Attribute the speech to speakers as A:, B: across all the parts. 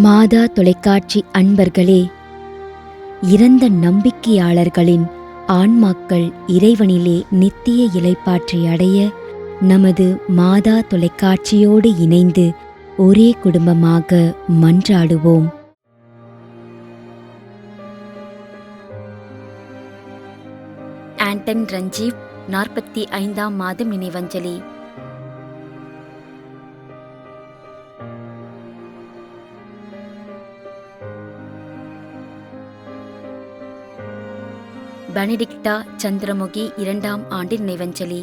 A: மாதா தொலைக்காட்சி அன்பர்களே, இறந்த நம்பிக்கையாளர்களின் ஆன்மாக்கள் இறைவனிலே நித்திய இளைப்பாற்றி அடைய நமது மாதா தொலைக்காட்சியோடு இணைந்து ஒரே குடும்பமாக மன்றாடுவோம். ஆண்டன் ரஞ்சீவ் 45ஆம் மாதம் நினைவஞ்சலி. பெனடிக்டா சந்திரமுகி 2ஆம் ஆண்டு நினைவஞ்சலி.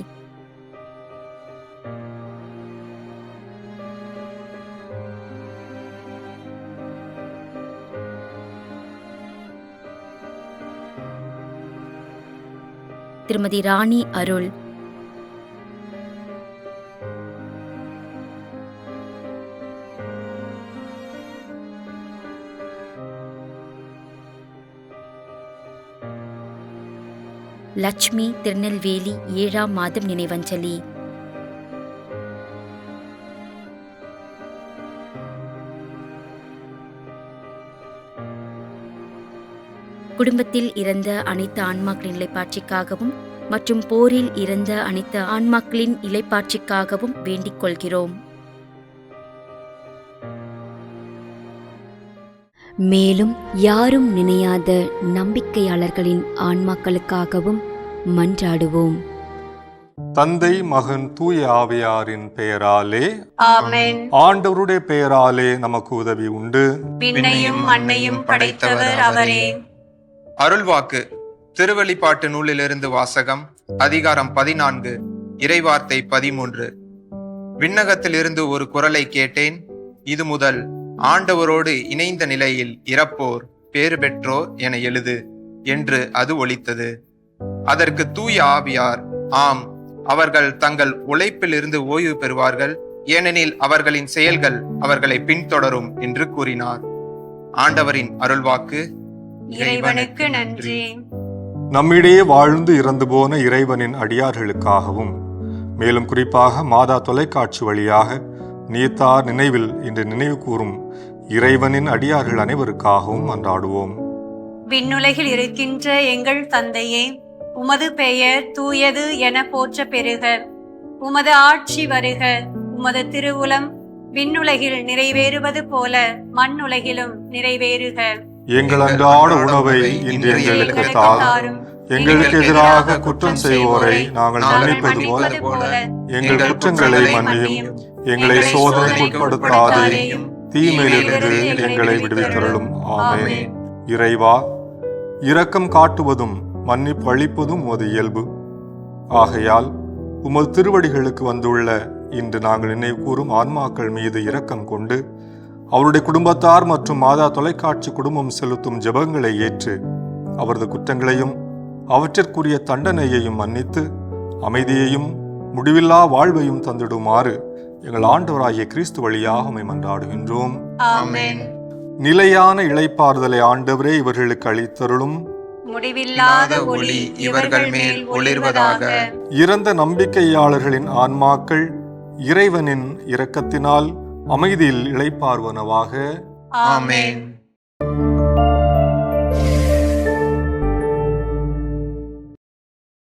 A: திருமதி ராணி அருள். லட்சுமி திருநெல்வேலி 7ஆம் மாதம் நினைவஞ்சலி. குடும்பத்தில் இறந்த அனைத்து ஆன்மாக்களின் இளைப்பாட்சிக்காகவும் மற்றும் போரில் இறந்த அனைத்து ஆன்மாக்களின் இளைப்பாட்சிக்காகவும் வேண்டிக் கொள்கிறோம். மேலும் யாரும் நினையாத நம்பிக்கையாளர்களின் ஆன்மாக்களுக்காகவும் மன்றாடுவோம்.
B: தந்தை, மகன், தூய ஆவியாரின் பெயராலே
C: ஆமென்.
B: ஆண்டவருடைய பெயராலே நமக்கு உதவி உண்டு.
C: விண்ணையும் மண்ணையும் படைத்தவர் அவரே.
D: அருள்வாக்கு. திருவெளிப்பாட்டு நூலிலிருந்து வாசகம். அதிகாரம் 14, இறைவார்த்தை 13. விண்ணகத்திலிருந்து ஒரு குரலை கேட்டேன். இது முதல் ஆண்டவரோடு இணைந்த நிலையில் இறப்போர் பேறு பெற்றோர் என எழுது என்று அது ஒலித்தது. அதற்கு தூய ஆவியார், ஆம், அவர்கள் தங்கள் உழைப்பில் இருந்து ஓய்வு பெறுவார்கள், ஏனெனில் அவர்களின் செயல்கள் அவர்களை பின்தொடரும் என்று கூறினார். ஆண்டவரின் அருள்வாக்கு.
C: இறைவனுக்கு நன்றி.
B: நம்மிடையே வாழ்ந்து இறந்து போன இறைவனின் அடியார்களுக்காகவும், மேலும் குறிப்பாக மாதா தொலைக்காட்சி வழியாக நீத்தார் நினைவில் இன்று நினைவு கூறும் இறைவனின் அடியார்கள் அனைவருக்காகவும் மன்றாடுவோம்.
C: விண்ணுலகில் இருக்கின்ற எங்கள் தந்தையே, உமது பெயர் தூயது என போற்ற பெறுக. உமது ஆட்சி வருக. உமது திருவுளம் விண்ணுலகில் நிறைவேறுவது போல மண்ணுலகிலும் நிறைவேறுக.
B: எங்கள் அன்றாட உணவை இன்று எங்களுக்கு தாரும். எங்களுக்கு எதிராக குற்றம் செய்வோரை நாங்கள் மன்னிப்பது போல எங்கள் குற்றங்களை மன்னியும். எங்களை சோதனைக்குட்படுத்தாதேயும், தீமையிலிருந்து எங்களை விடுவித்தருளும். ஆமென். இறைவா, இரக்கம் காட்டுவதும் மன்னிப்பு அளிப்பதும் உமது இயல்பு. ஆகையால் உமது திருவடிகளுக்கு வந்துள்ள இன்று நாங்கள் நினைவு கூறும் ஆன்மாக்கள் மீது இரக்கம் கொண்டு அவருடைய குடும்பத்தார் மற்றும் மாதா தொலைக்காட்சி குடும்பம் செலுத்தும் ஜெபங்களை ஏற்று அவரது குற்றங்களையும் அவற்றிற்குரிய தண்டனையையும் மன்னித்து அமைதியையும் முடிவில்லா வாழ்வையும் தந்திடுமாறு எங்கள் ஆண்டவராகிய கிறிஸ்து வழியாக உம்மை மன்றாடுகின்றோம்.
C: ஆமென்.
B: நிலையான இளைப்பாறுதலை ஆண்டவரே இவர்களுக்கு அளித்தருளும்.
C: முடிவில்லாத ஒளி இவர்கள் மேல் ஒளிர்வதாக.
B: இறந்த நம்பிக்கையாளர்களின் ஆன்மாக்கள் இறைவனின் இரக்கத்தினால் அமைதியில் இளைப்பாறுவனவாக.
C: ஆமென்.